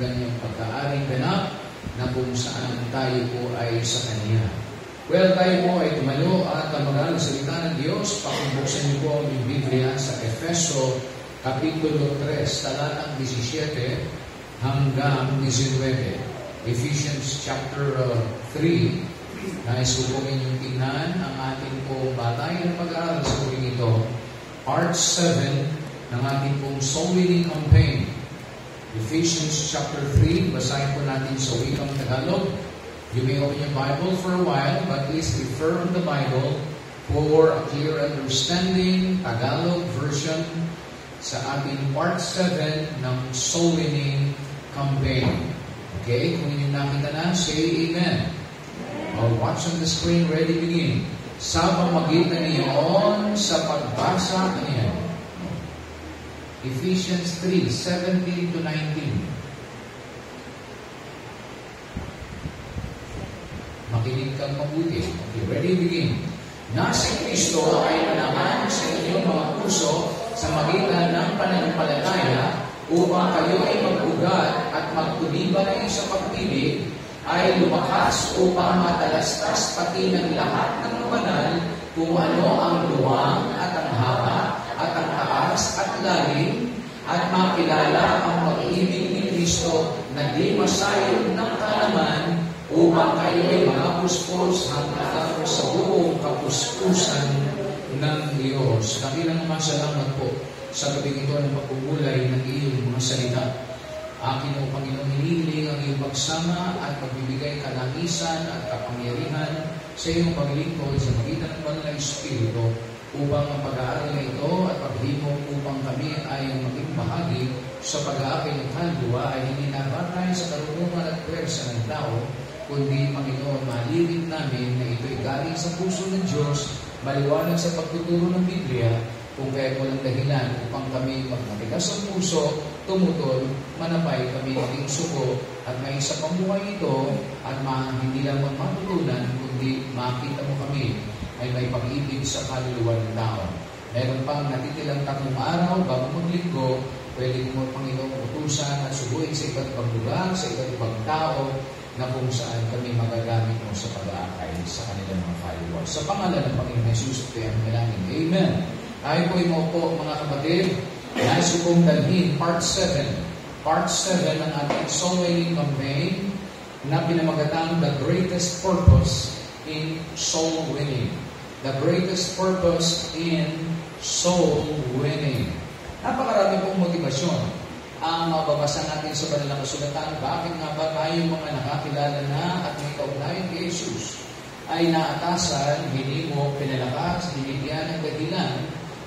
kanyang pagkaaring ganap na kung saan tayo po ay sa Kanya. Well, tayo po ay tumalo at mag-aaral ng salita ng Diyos. Pakibuksan niyo po ang Biblia sa Efeso, Kapitulo 3, talatang 17 hanggang 19. Ephesians chapter 3. Nais ko po inyong tingnan ang ating po batay na pag-aaral sa huling ito. Part 7 ng ating pong soul winning campaign. Ephesians chapter 3, basahin po natin sa wikang Tagalog. You may open your Bible for a while, but please refer on the Bible for a clear understanding, Tagalog version, sa ating part 7 ng soul winning campaign. Okay? Kung inyong nakita na, say Amen. Or watch on the screen, ready, begin. Sa pamagitan niyon sa pagbasa niyan. Ephesians 3, 17 to 19. Makinig kang mabuti. Okay, ready, begin. Na si Kristo ay manahan sa inyong mga puso sa magitan ng pananampalataya upang kayo ay mag-ugat at magtulibay sa pagpili ay lumakas upang matalastas pati ng lahat ng banal kung ano ang luwang at ang haba at ang taas at lalim at makilala ang pag-ibig ni Kristo na di masayod ng kalaman upang kayo ay makapuspos hanggang sa buong kapuspusan ng Diyos. Kabilang naman salamat po sa gabing ito ng pagpupulay ng iyong mga salita. Akin o Panginoon, hinihiling ang iyong pagsama at pagbibigay kalanisan at kapangyarihan sa iyong paglingkod sa magitan ng banal na Espiritu upang ang pag-aaral na ito at paghimok upang kami ay maging bahagi sa pag-aakay ng kaluluwa ay hindi nabatay sa karunungan at pwersa ng tao, kundi Panginoon, malilip namin na ito'y galing sa puso ng Diyos, maliwanag sa pagtuturo ng Biblia, kung kaya walang dahilan upang kami magmatigas sa puso, tumutol, manapay kami ng suko at may isa pang buhay ito at hindi lang matutunan kundi makita mo kami ay may pag-ibig sa kaluluwa ng tao. Meron pang natitilang 3 araw bago maglinggo, pwede mo Panginoon utusan at subuhin sa iba't ibang lugar, sa iba't ibang tao na kung saan kami magagamit mo sa pag-aakay sa kanilang mga kaluluwa. Sa pangalan ng Panginoon Jesus, kaya manalangin. Amen. Ay po mo po mga kapatid, nais ko pong dalhin part 7 ng ating soul winning campaign na pinamagatang The Greatest Purpose in Soul Winning. The Greatest Purpose in Soul Winning. Napakarami pong motivasyon ang mababasa natin sa banal na kasulatan. Bakit nga ba tayo mga nakakilala na at may kaugnayan kay Jesus ay naatasan, hinimok, pinalakas, binigyan ng dahilan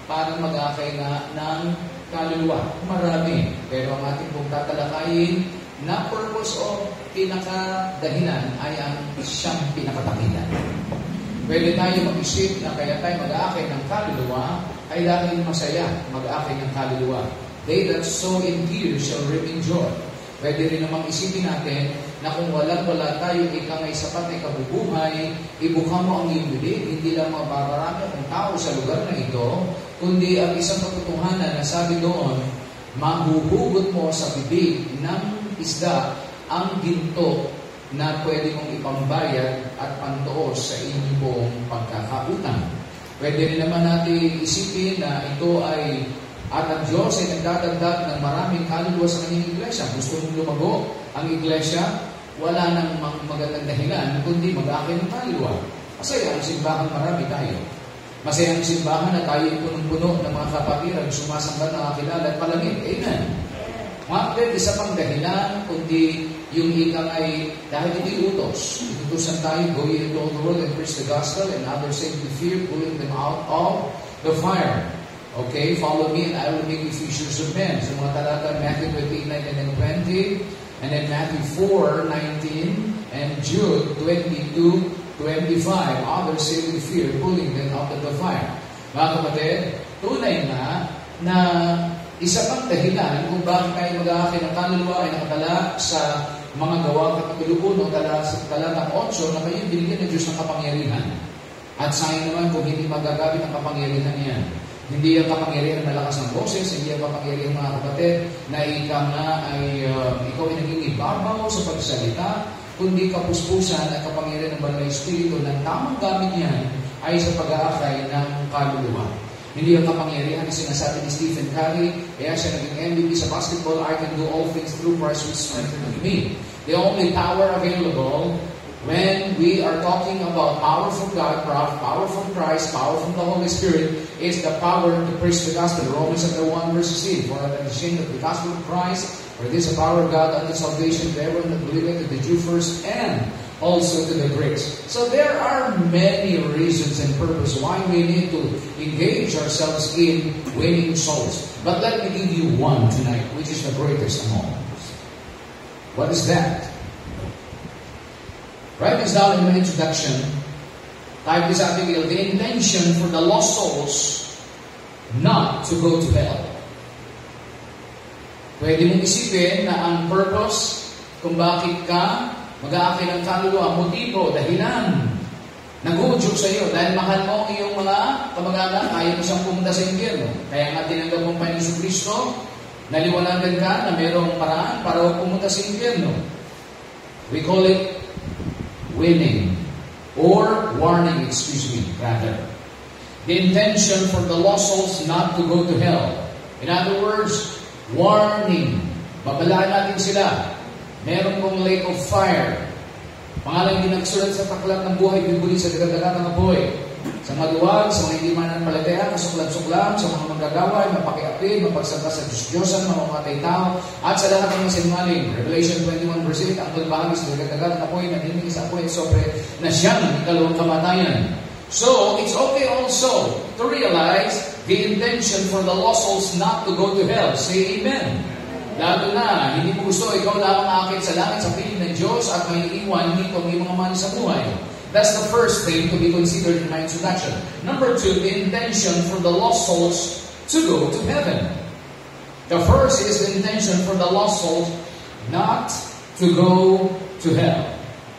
para mag-akay na ng kaluluwa. Marami. Pero ang ating pong tatalakayin na purpose o pinakadahilan ay ang siyang pinakatakilan. Pwede tayo mag-isip na kaya tayo mag-akay ng kaluluwa ay dahil masaya mag-akay ng kaluluwa. They that sow in tears shall reap in joy. Pwede rin namang isipin natin na kung wala tayo ikangay sapat ay kabubuhay, ibuka mo ang iyong bibig, hindi lang mababarami ang tao sa lugar na ito, kundi ang isang katotohanan na sabi doon, mahuhugot mo sa bibig ng isda ang ginto na pwede mong ipambayad at pantuos sa inyong pong pagkakautang. Pwede rin naman natin isipin na ito ay at ang Diyos ay nagdadagdag ng maraming kaluluwa sa kanyang iglesia. Gusto mong lumago ang iglesia, wala nang magandang dahilan, kundi mag-akay ng kaluluwa. Masaya ang simbahan, marami tayo. Masaya ang simbahan na tayo punong-puno ng mga kapatiran, sumasamba na kakilala at palangit. Amen. Mga isa pang dahilan, kundi yung ikang ay dahil hindi utos. Itutusan tayo, go ye into all the world and preach the gospel, and others say to fear, pulling them out of the fire. Okay, follow me and I will make you fishers of men. So mga talata, Matthew 28, 19 and 20, and then Matthew 4, 19, and Jude 22, 25. Others say with fear, pulling them out of the fire. Mga kapatid, tunay na isa pang dahilan kung bakit tayo mag-aakay ng kaluluwa ay nakatala sa mga gawa kapitulo 1, talatang 8, na kayo binigyan ng Diyos ng kapangyarihan. At sayang naman kung hindi magagamit ang kapangyarihan niya. Hindi ang kapangyarihan malakas ng boses, hindi ang kapangyarihan mga kapatid na ikaw ay naging ibabaw sa pagsalita, kundi kapuspusan at kapangyarihan ng Banal na Espiritu na tamang gamit niyan ay sa pag-aakay ng kaluluwa. Hindi ang kapangyarihan na sinasabi ni Stephen Curry, kaya siya naging MVP sa basketball, I can do all things through Christ who strengthens me. The only power available when we are talking about power from God, power from Christ, power from the Holy Spirit, is the power to preach the gospel. Romans 1 verse 16, for I am ashamed of the gospel of Christ, for it is the power of God unto salvation to everyone that believeth, to the Jew first, and also to the Greeks. So there are many reasons and purpose why we need to engage ourselves in winning souls. But let me give you one tonight, which is the greatest among all. What is that? Write this down in my introduction. Type this out, the intention for the lost souls not to go to hell. Pwede mong isipin na ang purpose kung bakit ka mag-aakay ng kaluluwa, motibo, dahilan, nag-uudyok sa iyo dahil mahal mo ang iyong mga kamag-anak, ayaw mo siyang pumunta sa impyerno. Kaya nga tinanggap mo pa Panginoon Kristo, naliwanagan ka na mayroong paraan para pumunta sa impyerno. We call it winning or warning, rather. The intention for the lost souls not to go to hell. In other words, warning. Babalaan natin sila. Meron pong lake of fire. Pangalan din nagsulat sa Aklat ng Buhay, bibuli sa dagat-dagat ng apoy. Sa maluwag, sa mga hindi mananampalataya, kasuklam-suklam, sa mga manggagaway, mapakiapid, mapagsangka sa Diyos-Diyosan, mamamatay tao, at sa lahat ng masinmaling. Revelation 21 verse 8, ang tulbahagi sa dagat-dagat ng apoy, naninig sa apoy, sobre na siyang ikalawang kamatayan. So, it's okay also to realize the intention for the lost souls not to go to hell. Say amen. Lalo na, hindi mo gusto ikaw lamang akit sa langit sa piling ng Diyos at may iwan nito ang mga mahal sa buhay. That's the first thing to be considered in my introduction. Number 2, the intention for the lost souls to go to heaven. The first is the intention for the lost souls not to go to hell.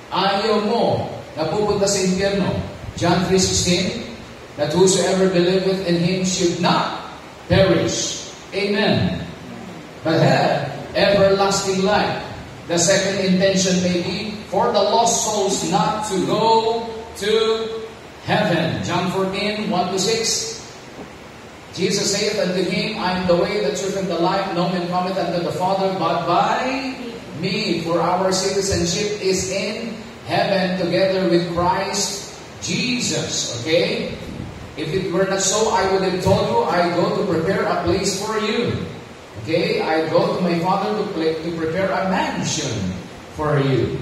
Ayaw mo na pupunta sa impyerno. John 3:16, that whosoever believeth in Him should not perish. Amen. But have everlasting life. The second intention may be for the lost souls not to go to heaven. John 14, 1-6. Jesus saith unto him, I am the way, the truth, and the life. No man cometh unto the Father but by me. For our citizenship is in heaven together with Christ Jesus. Okay? If it were not so, I would have told you, I go to prepare a place for you. Okay, I go to my Father to prepare a mansion for you.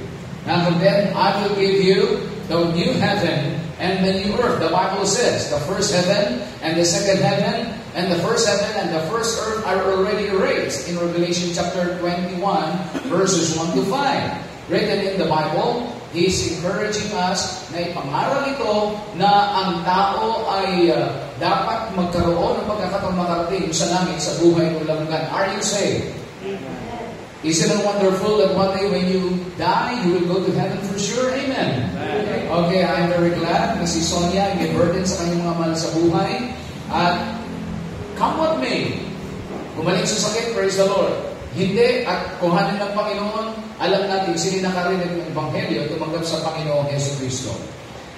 Now then, I will give you the new heaven and the new earth. The Bible says, the first heaven and the second heaven, and the first heaven and the first earth are already erased in Revelation chapter 21, verses 1-5. Written in the Bible, He's encouraging us na ipangaral ito na ang tao ay dapat magkaroon ng pagkakataon makarating sa langit sa buhay ng langgan. Are you saved? Isn't it wonderful that one day when you die, you will go to heaven for sure? Amen. Okay, I'm very glad na si Sonia ay may burden sa kanyang mga mahal sa buhay. At come what may, gumaling sa sakit, praise the Lord. Hindi, at kuhanin ng Panginoon, alam natin, sininakarinig ng Ebanghelyo, tumanggap sa Panginoong Yesu Cristo.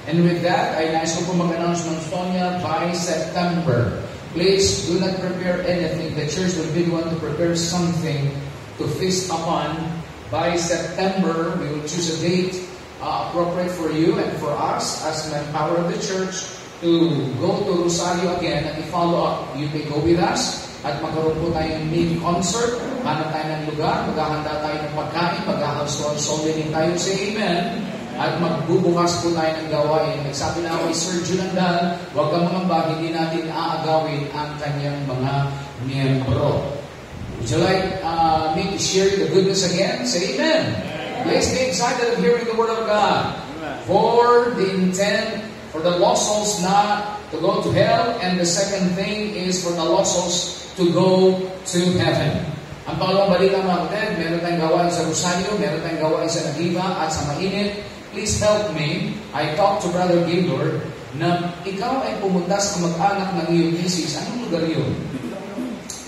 And with that, I nais ko po mag-announce ng Sonia by September. Please do not prepare anything. The church will be the one to prepare something to feast upon. By September, we will choose a date appropriate for you and for us as manpower of the church to go to Rosario again and i-follow up. You may go with us. At magkaroon po tayo ng mini concert, hanap tayo ng lugar, maghahanda tayo ng pagkain, mag-house-to-house-solving tayo sa Amen, at magbubukas po tayo ng gawain. Nagsabi na ako, Sir Junandal, huwag kang mangamba, hindi natin aagawin ang kanyang mga miyembro. Would you like me to share the good news again? Say Amen. Let's be excited of hearing the Word of God. For the intent, for the lost souls not to go to hell, and the second thing is for the lost souls to go to heaven. Ang pangalawang balita mga kapatid, meron tayong gawain sa Rosario, meron tayong gawain sa Nagiva at sa Mainit. Please help me. I talked to Brother Gaylord na ikaw ay pumunta sa kamag-anak ng iyong misis. Anong lugar yun?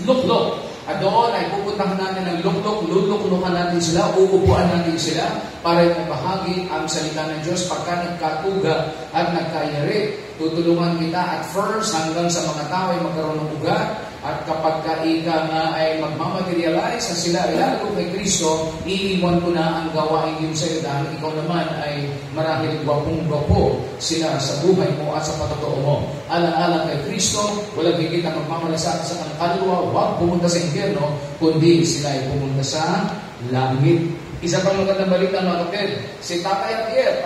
Look. At doon ay pupuntahan natin ng luklok, luluklukan natin sila, uupuan natin sila para ibahagi ang salita ng Diyos pagka nagkatuga at nagkayari. Tutulungan kita at first hanggang sa mga tao ay magkaroon ng ugat. At kapag ika nga ay magmamaterialize na sila ay lalo kay Kristo, iiwan ko na ang gawain yun sa iyo dahil ikaw naman ay marahil gwapong-gwapo sila sa buhay mo at sa patotoo mo. Alang-alang kay Kristo, walang higit ang magmamalasakit sa kanyang kaluluwa, huwag pumunta sa impyerno, kundi sila ay pumunta sa langit. Isa pang magandang balita mga kapatid, si Tatay Atier,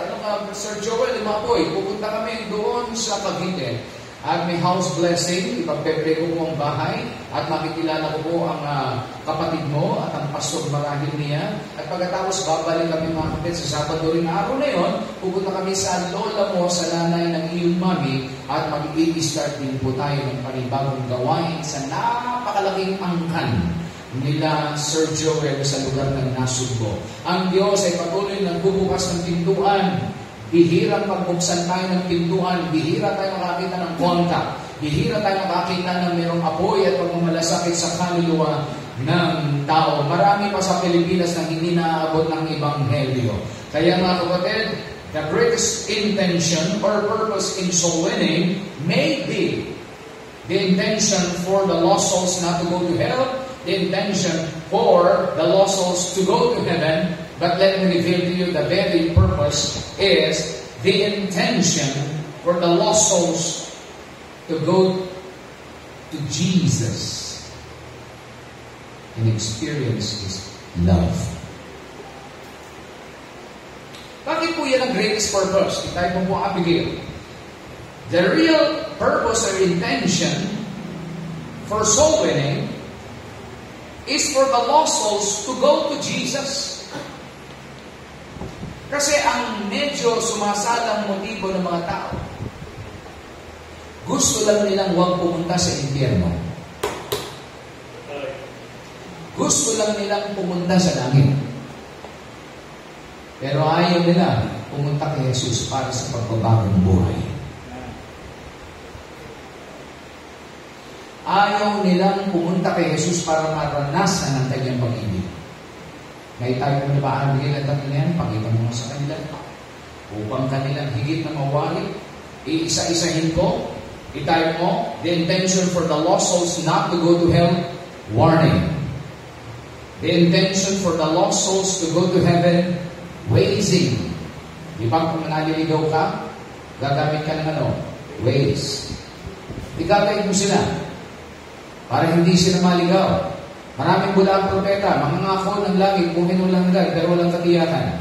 Sir Joel Limapoy, pupunta kami doon sa Cavite. At may house blessing, ipagpebre ko po ang bahay at makikilala ko po ang kapatid mo at ang pastor marahil niya. At pagkatapos babalik kami mga kapatid sa Sabado rin araw na yun, pupunta kami sa lola mo, sa nanay ng iyong mami at mag-i-start din po tayo ng panibagong gawain sa napakalaking angkan nila Sir Joel sa lugar ng Nasugbo. Ang Diyos ay patuloy nagbubukas ng pintuan. Bihirang magbuksan tayo ng pintuan, bihira tayo makakita ng kontak, bihira tayo makakita ng mayroong apoy at pagmamalasakit sa kaluluwa ng tao. Marami pa sa Pilipinas na hindi naaabot ng Ebanghelyo. Kaya mga kapatid, the greatest intention or purpose in soul winning may be the intention for the lost souls not to go to hell, the intention for the lost souls to go to heaven. But let me reveal to you the very purpose is the intention for the lost souls to go to Jesus and experience His love. Bakit po yan ang greatest purpose? Tayo po abigil. The real purpose or intention for soul winning is for the lost souls to go to Jesus. Kasi ang medyo sumasalang motibo ng mga tao, gusto lang nilang huwag pumunta sa impyerno. Gusto lang nilang pumunta sa langit. Pero ayaw nila pumunta kay Jesus para sa pagbabagong buhay. Ayaw nilang pumunta kay Jesus para maranasan ang kanyang pag-ibig. May tayo na baahagin ang tatlo yan, pakita mo sa kanila. Upang kanilang higit na mawali, iisa-isahin ko, itayo mo, the intention for the lost souls not to go to hell, warning. The intention for the lost souls to go to heaven, waysing. Di ba kung naliligaw ka, gagamit ka ng ways. Ikatay mo sila, para hindi sila maligaw. Maraming bula ang propeta, mangangako ng langit, buhin ng langgan, pero walang katiyakan.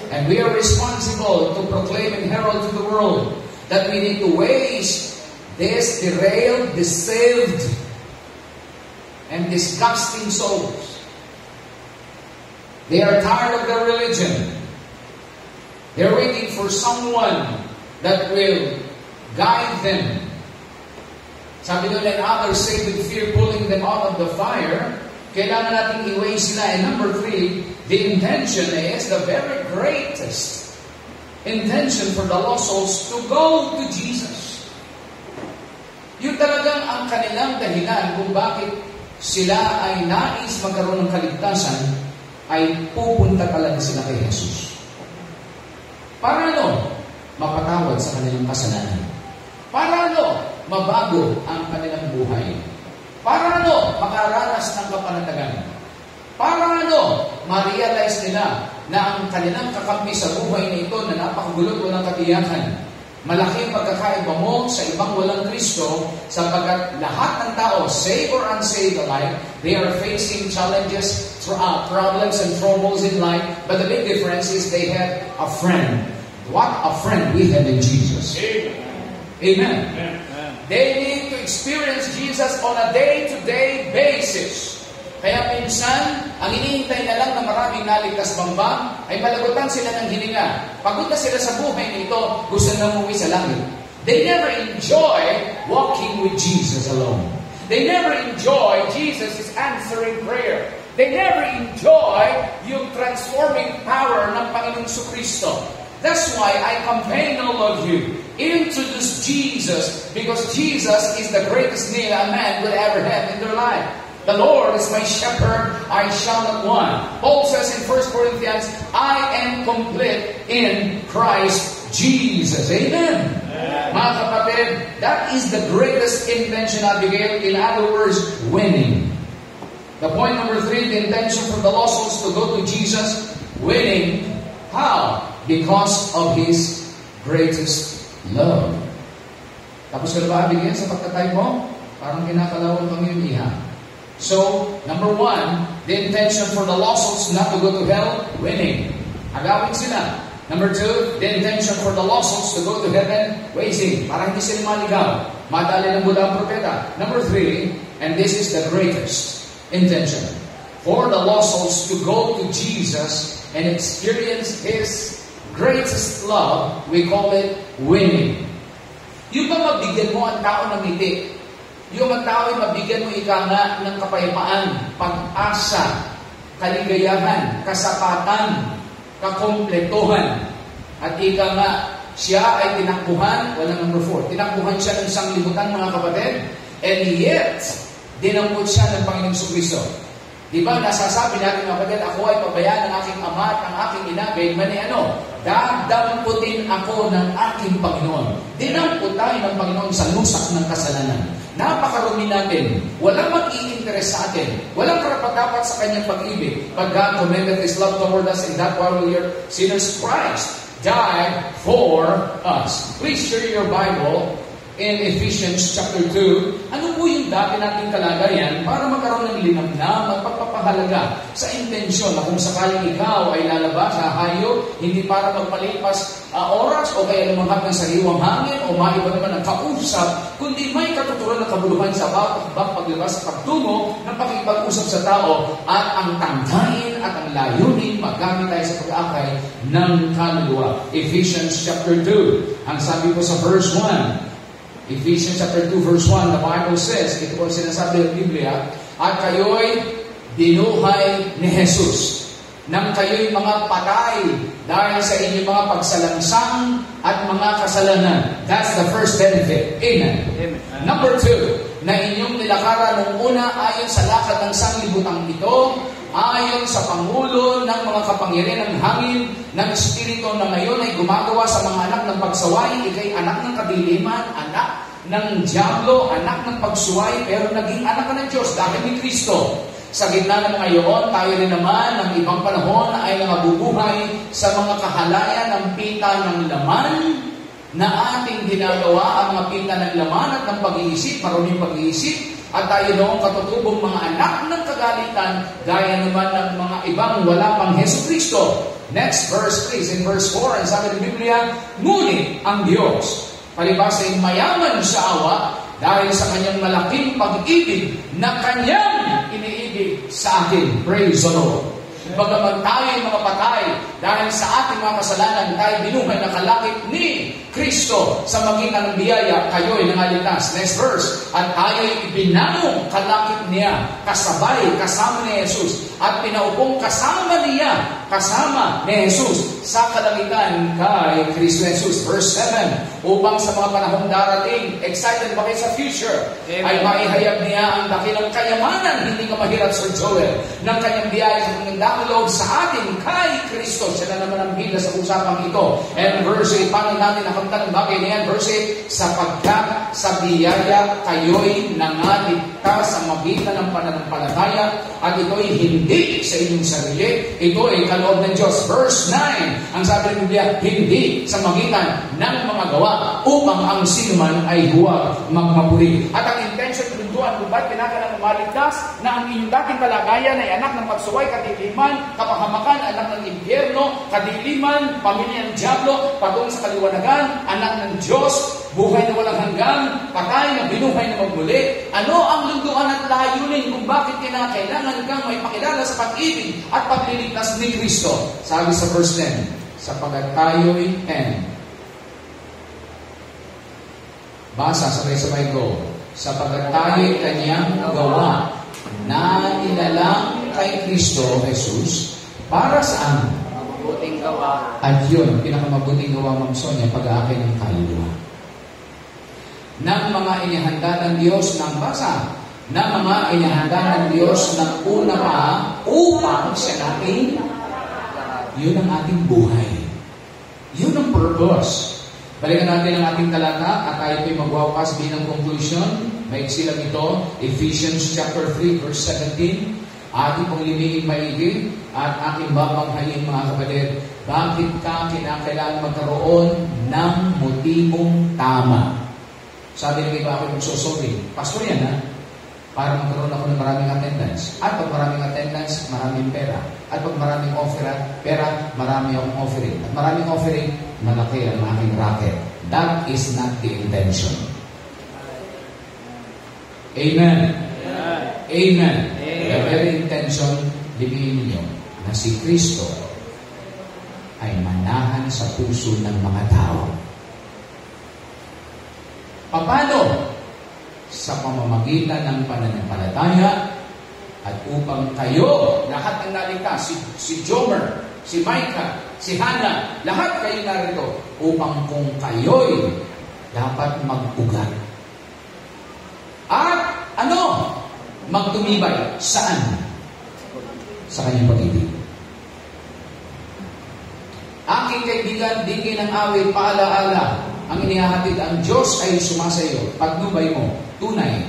And we are responsible to proclaim and herald to the world that we need to waste these derailed, deceived, and disgusting souls. They are tired of their religion. They're waiting for someone that will guide them. Sabi doon, and others say with fear pulling them out of the fire, kailangan natin i-weigh sila. And number 3, the intention is the very greatest intention for the lost souls to go to Jesus. Yun talagang ang kanilang dahilan kung bakit sila ay nais magkaroon ng kaligtasan, ay pupunta talaga sila kay Jesus. Para mapatawad sa kanilang kasalanan. Para mabago ang kanilang buhay. Para makaranas ng kapanatagan. Para ma-realize nila na ang kanilang kakampi sa buhay na ito na napakagulot walang katiyakan. Malaking pagkakaiba mo sa ibang walang Kristo sapagkat lahat ng tao, saved or unsaved alike, they are facing challenges, problems and troubles in life, but the big difference is they have a friend. What a friend we have in Jesus. Amen. Amen. They need to experience Jesus on a day-to-day basis. Kaya minsan, ang iniintay na lang na maraming naligtas bambang ay malagutan sila ng hininga. Pagod na sila sa buhay nito, gusto na umuwi sa langit. They never enjoy walking with Jesus alone. They never enjoy Jesus' answering prayer. They never enjoy yung transforming power ng Panginoong Kristo. That's why I campaign all of you. Introduce Jesus because Jesus is the greatest meal a man will ever have in their life. The Lord is my shepherd, I shall not want. Paul says in 1 Corinthians, I am complete in Christ Jesus. Amen. Mga kapatid, that is the greatest intention, Abigail. In other words, winning. The point number 3, the intention for the lost souls to go to Jesus, winning. How? Because of His greatest love. Tapos ka na ba, Abigail, sa pagkatay mo? Parang kinakalawang kami yung iha. So, number 1, the intention for the lost souls not to go to hell, winning. Agawin sila. Number 2, the intention for the lost souls to go to heaven, waiting. Para hindi sila maligaw. Madali ng Buddha ang propeta. Number 3, and this is the greatest intention, for the lost souls to go to Jesus and experience His greatest love, we call it winning. Yung ba mabigyan mo ang tao ng ngiti? Yung ang tao ay mabigyan mo ika nga ng kapayapaan, pag-asa, kaligayahan, kasapatan, kakompletuhan. At ika nga, siya ay tinakbuhan, walang number 4, tinakbuhan siya ng sanglibutan, mga kapatid, and yet, dinampot siya ng Panginoong Jesucristo. Diba, nasasabi natin, mga kapatid, ako ay pabayaan ng aking ama at ng aking ina, gayman ni ano? Dadamputin ako ng aking Panginoon. Dinampot tayo ng Panginoon sa lusak ng kasalanan. Napakarumi natin. Walang mag-i-interest sa atin. Walang karapat-dapat sa kanyang pag-ibig. But God commended His love toward us in that while we are sinners, Christ died for us. Please share your Bible in Ephesians chapter 2. Ano po yung dati nating kalagayan para magkaroon ng linamnam at pagpapahalaga sa intensyon na kung sakaling ikaw ay lalabas sa hayo, hindi para magpalipas oras o kaya lumanghap ng sariwang hangin o maiba naman ang kausap, kundi may katuturan ng kabuluhan sa bawat paglabas sa pagtungo ng pakipag-usap sa tao at ang tanghain at ang layunin magamit tayo sa pag-aakay ng kaluluwa. Ephesians chapter 2. Ang sabi po sa verse 1, Ephesians chapter 2 verse 1, the Bible says, ito po sinasabi ng Biblia, at kayo'y binuhay ni Jesus, nang kayo'y mga patay dahil sa inyong mga pagsalangsang at mga kasalanan. That's the first benefit. Amen. Amen. Number 2, na inyong nilakaran nung una ayon sa lakad ng sanglibutang ito, ayon sa pangulo ng mga kapangyarihan ng hangin ng Espiritu na ngayon ay gumagawa sa mga anak ng pagsaway, ikay anak ng kadiliman, anak ng Diablo, anak ng pagsuway, pero naging anak ka ng Diyos dahil ni Kristo. Sa gitna ng mga iyon, tayo rin naman ng ibang panahon ay nangabubuhay sa mga kahalayan ng pita ng laman na ating ginagawa, ang mga pita ng laman at ng pag-iisip, marunong pag-iisip, at tayo noong katutubong mga anak ng kagalitan, gaya naman ng mga ibang wala pang Jesucristo. Next verse please, in verse 4, ang sabi ng Biblia, ngunit ang Diyos, palibhas ay mayaman sa awa, dahil sa kanyang malaking pag-ibig na kanyang iniibig sa atin. Praise the Lord. Bagaman tayo ay mga patay, dahil sa ating mga kasalanan, tayo binuhay na kalakip ni Kristo sa magitan ng biyaya, kayo'y nangaligtas. Next verse, at tayo'y ibinanong kalakip niya, kasabay, kasama ni Jesus, at pinaupong kasama niya, kasama ni Jesus, sa kalangitan kay Kristo Jesus. Verse 7, upang sa mga panahong darating, excited ba kayo sa future? Amen. Ay maihayag niya ang dakilang kayamanan, hindi ka mahirap, Sir Joel, ng kanyang biyaya sa kanyang dakulog sa atin kay Kristo. Siya na naman ang bida sa usapang ito. And verse 8, paano natin nakamtan ang bagay niyan? Verse 8, sapagkat sa biyaya kayo'y nangaligtas sa magitan ng pananampalataya, at ito'y hindi sa inyong sarili, ito ay kaloob ng Diyos. Verse 9, ang sabi ng Biblia, hindi sa magitan ng mga gawa, upang ang sinuman ay huwag magmapuri. At ang intention ng Tuhan, kung ba't pinagalang maligtas, na ang inyong dating kalagayan ay anak ng pagsuway, kadiliman, kapahamakan, anak ng impyerno, kadiliman, pamilya ng Diablo, patungo sa kaliwanagan, anak ng Diyos, buhay na walang hanggan, patay na binuhay na magmuli. Ano ang lunduan at layunin kung bakit kinakailangan kang may pakilala sa pag-ibig at pagliligtas ni Kristo? Sabi sa verse 10, sapagat tayo'y basa, sabay-sabay ko, sapagat tayo'y kanyang gawa na nilalang kay Kristo Jesus para saan? Mabuting gawa. At yun, pinakamabuting gawa, Ma'am Sonia, pag-aakay ng kaluluwa. Ng mga inihanda ng Diyos ng basa, na mga inihanda ng Diyos ng una pa upang siya natin, yun ang ating buhay. Yun ang purpose. Balikan natin ang ating talata at tayo po'y magwawakas bilang conclusion. Maiksi lang ito, Ephesians chapter 3 verse 17. Ating pong limigin maigi at aking babanghayin mga kapatid, bakit ka kinakailangan magkaroon ng motibong tama? Sabi ng iba ako magsosorry. Pastor yan ha? Para magkaroon ako ng maraming attendance. At pag maraming attendance, maraming pera. At pag maraming pera, marami akong offering. At maraming offering, malaki ang aking racket. That is not the intention. Amen. Amen. The very intention, libingin niyo, na si Kristo ay manahan sa puso ng mga tao. Paano? Sa pamamagitan ng pananampalataya at upang kayo, lahat ng naligtas, si Jomer, si Micah, si Hannah, lahat kayo narito, upang kung kayo'y dapat mag-ugat. At magtumibay. Saan? Sa kanyang pag-ibig. Aking kaibigan, di ng awit, paalaala, ang inihahatid ang Diyos ay sumasayo. Pagnubay mo, tunay.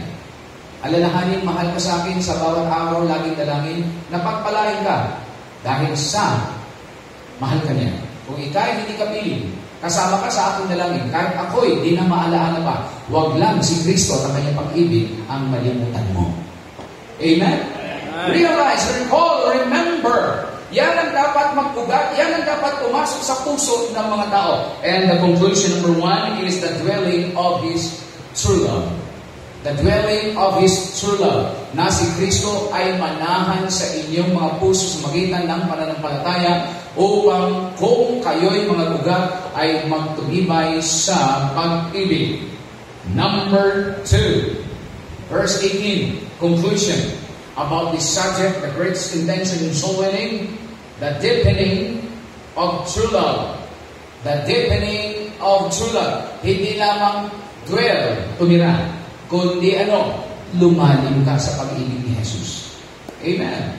Alalahanin, mahal ka sa akin sa bawat araw, laging dalangin, napagpalain ka dahil sa mahal ka niya. Kung ikay hindi ka piling, kasama ka sa aking dalangin, kahit ako'y di na maalaala pa, huwag lang si Kristo at ang kanyang pag-ibig ang malimutan mo. Amen? Realize, recall, remember. Yan ang dapat mag-ugat, yan ang dapat pumasok sa puso ng mga tao. And the conclusion number 1 is the dwelling of His true love. The dwelling of His true love. Na si Kristo ay manahan sa inyong mga puso sa magitan ng pananampalataya upang kung kayo'y mga ugat ay magtumibay sa pag-ibig. Number 2, verse 18, conclusion about this subject, the greatest intention in soul winning, the deepening of true love. The deepening of true love. Hindi lamang dwell, tumira, kundi lumalim ka sa pag-ibig ni Jesus. Amen.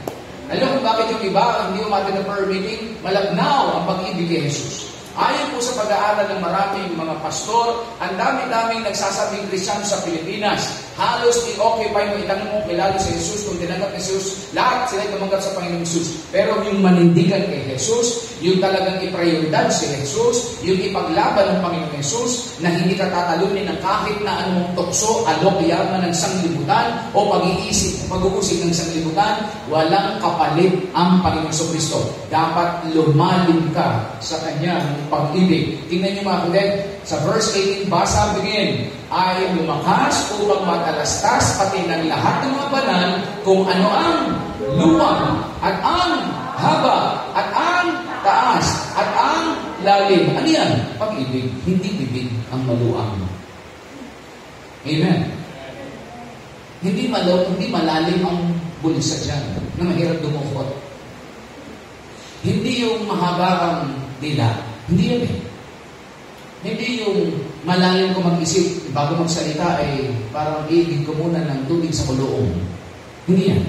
Alam kung bakit yung iba hindi umatin ng prayer meeting, malagnaw ang pag-ibig ni Jesus. Ayon po sa pag-aaral ng maraming mga pastor, ang dami-daming nagsasabing Kristiyano sa Pilipinas. Halos i-occupy mo, itanong mo kilala si Jesus, kung tinanggap ni Jesus, lahat sila tumanggap sa Panginoong Jesus. Pero yung manindigan kay Jesus, yung talagang iprioridad si Jesus, yung ipaglaban ng Panginoong Jesus, na hindi ka tatalunin ng kahit na anong tukso, alok, yaman ng sanglibutan, o pag-uusig ng sanglibutan, walang kapalit ang Panginoong Kristo. Dapat lumalim ka sa Kanyang pag-ibig. Tingnan niyo mga kapatid, sa verse 18, basa begin, ay lumakas upang matalastas pati ng lahat ng mga banal kung ano ang luwang at ang haba at ang taas at ang lalim. Ano yan? Pag-ibig. Hindi bibig ang maluang. Amen. Hindi malalim ang bulsa dyan na mahirap dumukot. Hindi yung mahaba ang dila. Hindi yan eh. Hindi yung malalim ko mag-isip bago magsalita ay parang iigid ko muna ng tubig sa kuloong. Hindi yan.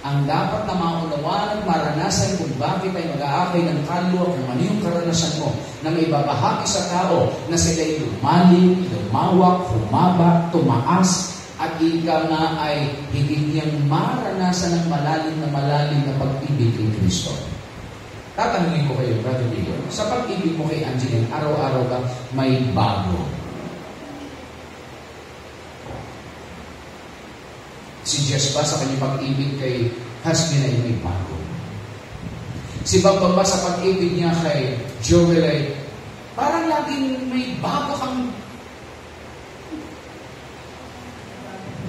Ang dapat na maunawaan at maranasan kung bakit ay mag-aakay ng kaluluwa kung ano yung karanasan mo na may babahagi sa tao na sila'y lumalim, lumawak, humaba, tumaas at ika nga ay higit niyang maranasan ng malalim na pag-ibig kay Kristo. Tatanungin ko kayo, Brother Digger, sa pag-ibig mo kay Angeline, araw-araw ba may bago? Si Jess ba sa kanyang pag-ibig kay husband ay may bago? Si Bob ba sa pag-ibig niya kay Joel ay parang laging may bago kang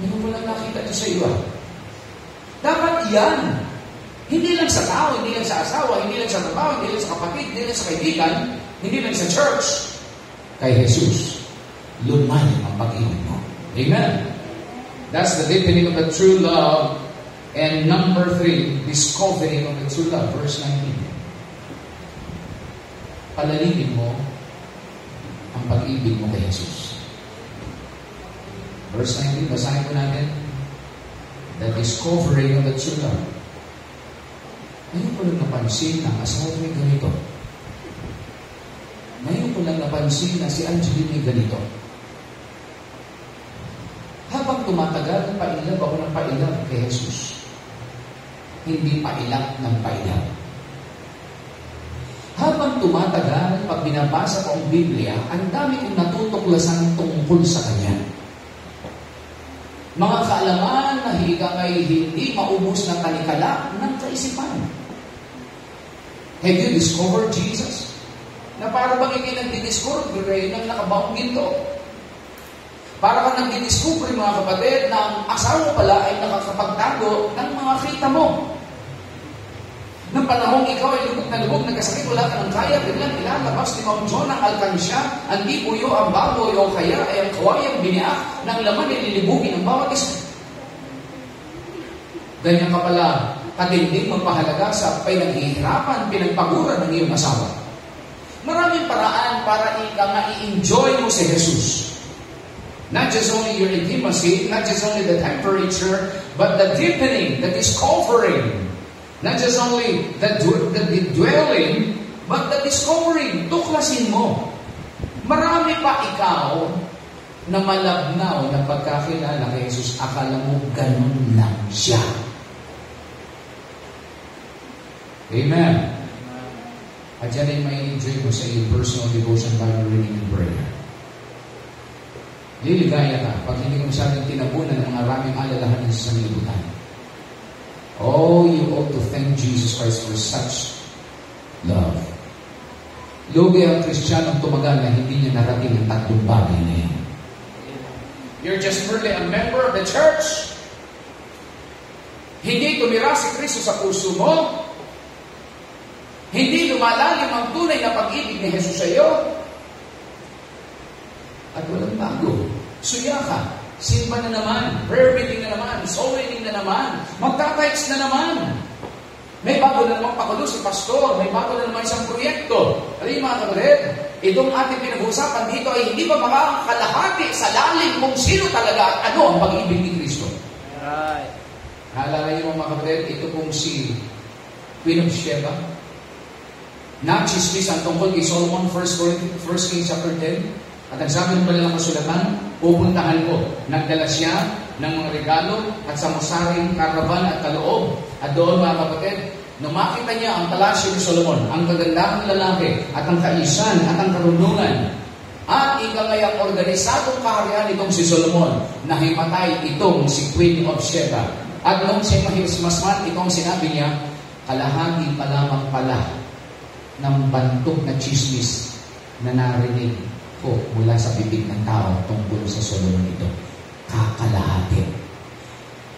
hindi mo lang nakita ito sa iba. Dapat yan. Hindi lang sa tao, hindi lang sa asawa, hindi lang sa trabaho, hindi lang sa kapatid, hindi lang sa kaibigan, hindi lang sa church. Kay Jesus, lumalim ang pag-ibig mo. Amen. That's the deepening of the true love. And number 3, discovering of the true love. Verse 19. Palalimin mo ang pag-ibig mo kay Jesus. Verse 19, basahin ko natin. the discovery of the true love. Ngayon ko lang napansin na asawa may ganito. Ngayon ko lang napansin na si Angeline may ganito. Habang tumatagal, pailab ako ng pailab kay Jesus. Hindi pailab ng pailab. Habang tumatagal, pag binabasa ko ang Biblia, ang dami kong natutuklasan tungkol sa Kanya. Mga kaalaman na ay hindi maubos na talikala ng kaisipan. Have you discovered Jesus? Na para bang hindi nagdidiscover kayo ng nakabaong ginto? Para ka nagdidiscover, mga kapatid, na ang asawa pala ay nakakapagtago ng mga kita mo. Nang panahong ikaw ay lubog, nagkasakit, wala ka ng kaya, biglang ilalabas ni Ma'am John ang alkansya, ang dibuyo, ang baboy, o kaya ay ang kawayang biniak ng laman ay lilibugin ang bawat isa. Ganyan ka pala, katinding magpahalaga sa pinaghihirapan, pinagpaguran ng iyong asawa. Maraming paraan para i-enjoy mo si Jesus. Not just only your intimacy, not just only the temperature, but the deepening, the discovering. Not just only the dwelling, but the discovering. Tuklasin mo. Marami pa ikaw na malabnaw na pagkakilala kay Jesus. Akala mo ganun lang siya. Amen. At yan ay may enjoy mo sa iyong personal devotion, Bible reading and prayer. Liligaya ka pag hindi ko masyadong tinabunan ng mga maraming alalahanin sa sanglibutan. Oh, you ought to thank Jesus Christ for such love. Lugi ang Kristiyanong tumagal na hindi niya narating ang tatlong bagay na yan. You're just merely a member of the church. Hindi tumira si Kristo sa puso mo. Hindi lumalalim ang tunay na pag-ibig ni Jesus sa iyo. At walang bago. Suya ka. Simba na naman, prayer meeting na naman, soul winning na naman, magta-text na naman. May bago na naman pakulo si pastor, may bago na naman isang proyekto. Alam mga kapatid, itong ating pinag-uusapan dito ay hindi pa makakalahati sa lalim kung sino talaga at ano ang pag-ibig ni Kristo. Right. Naalala niyo mga kapatid, ito pong si Queen of Sheba. Nachismis ang tungkol kay Solomon, 1 Kings chapter 10. At ang sabi ng kanilang kasulatan, pupuntahan ko. Nagdala siya ng mga regalo at samusaring karavan at kaloob. At doon mga kapatid, nung makita niya ang palasyo ni Solomon, ang kagandahang lalaki at ang kaisan at ang karunungan, at ikangayang organisadong kaharian itong si Solomon, nahimatay itong si Queen of Sheba. At nung siya mahimasman, itong sinabi niya, kalahati pa lamang pala ng bantok na chismis na narinig ko mula sa bibig ng tao tungkol sa Solomon ito. Kakalahati.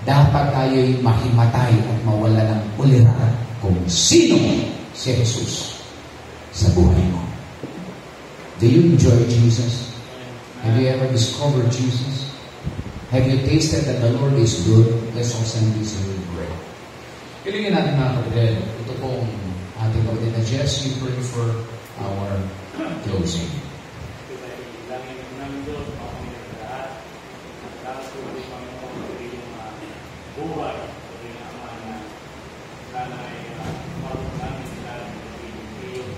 Dapat tayo'y mahimatay at mawala ng ulira kung sino si Jesus sa buhay mo. Do you enjoy Jesus? Have you ever discovered Jesus? Have you tasted that the Lord is good? Let's all send this in prayer. Kilingin natin mga kapatid. Ito pong ating kapatid na Jess, you pray for our closing. Buhay, pati na ama na sana ay marunong namin sila ng pag-ibig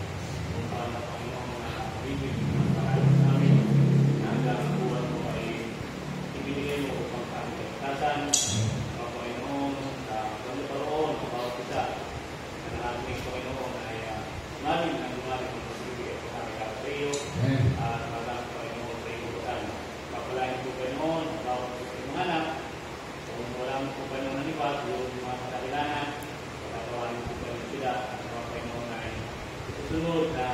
kung paano Panginoon na bibig ng parang namin na hanggang ang buwan mo ay ibinigay mo upang sa aming kaligtasan sa Panginoon sa pagkakaroon ng bawat isa na aming Panginoon ay namin ang lumalim ng pag-ibig at pagkakita sa iyo at malang Panginoon sa iyo kasan. Papalain po Panginoon ang bawat isa ng anak. Kung walang po ba naman iba, yung mga kakailangan, pagkatawanin po ba sila at mga Panginoon ay susunod na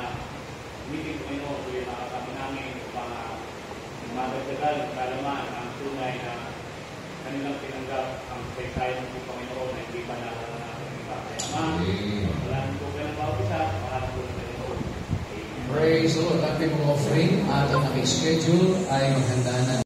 meeting po Panginoon, yung nakakami namin upang magdagdagan at kalaman ang tunay na kanilang tinanggap ang kaysayan po Panginoon na hindi pa nakalanasan ng iba. Kaya Ama, walang po ba ng bawat isa, maharap po ng Panginoon. Praise the Lord. Ang pimong offering, ating naki-schedule ay maghanda na.